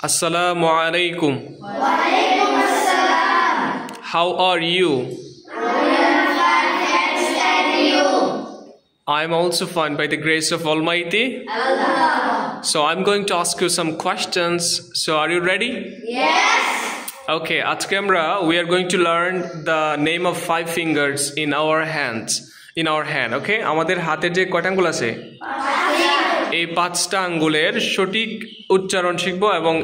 Assalamu alaikum. Walaikum assalam. How are you? I am fine, thanks, and you? I am also fine by the grace of Almighty. Allah. So I'm going to ask you some questions. So are you ready? Yes. Okay, আজকে আমরা we are going to learn the name of 5 fingers in our hands. In our hand, okay? আমাদের হাতের যে কয়টা আঙ্গুল আছে? এই 5টা আঙ্গুলের সঠিক উচ্চারণ শিখব এবং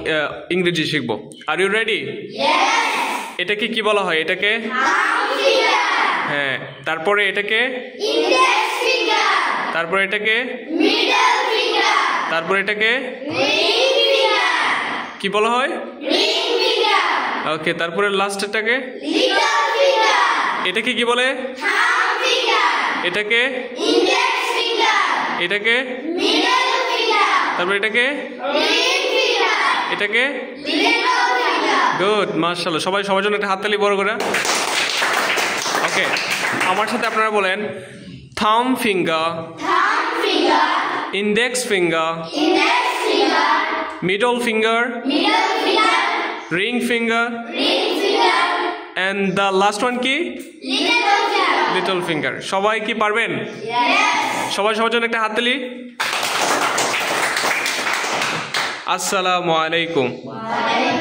ইংরেজি শিখব। Are you ready? Yes. এটাকে কি বলা হয়? এটাকে Thumb finger. হ্যাঁ, তারপরে এটাকে Index finger. তারপরে এটাকে Middle finger. তারপরে এটাকে Ring finger. কি বলা হয়? Ring finger. ওকে, তারপরে লাস্টটাকে Little finger. এটাকে কি বলে? Thumb finger. এটাকে Index finger. এটাকে Middle finger. তারপরে এটাকে Ring finger. এটাকে Little finger. গুড, মাশাআল্লাহ। সবার জন্য একটা হাততালি বড় করে। ওকে, আমার সাথে আপনারা বলেন থাম finger, Thumb finger. Index finger, Index finger. Middle finger, Middle finger. Ring finger, Ring finger. And the last one কি? Little finger. Little finger. সবাই কি পারবেন? Yes. সবার জন্য একটা হাততালি। আসসালামু আলাইকুম। Walaikum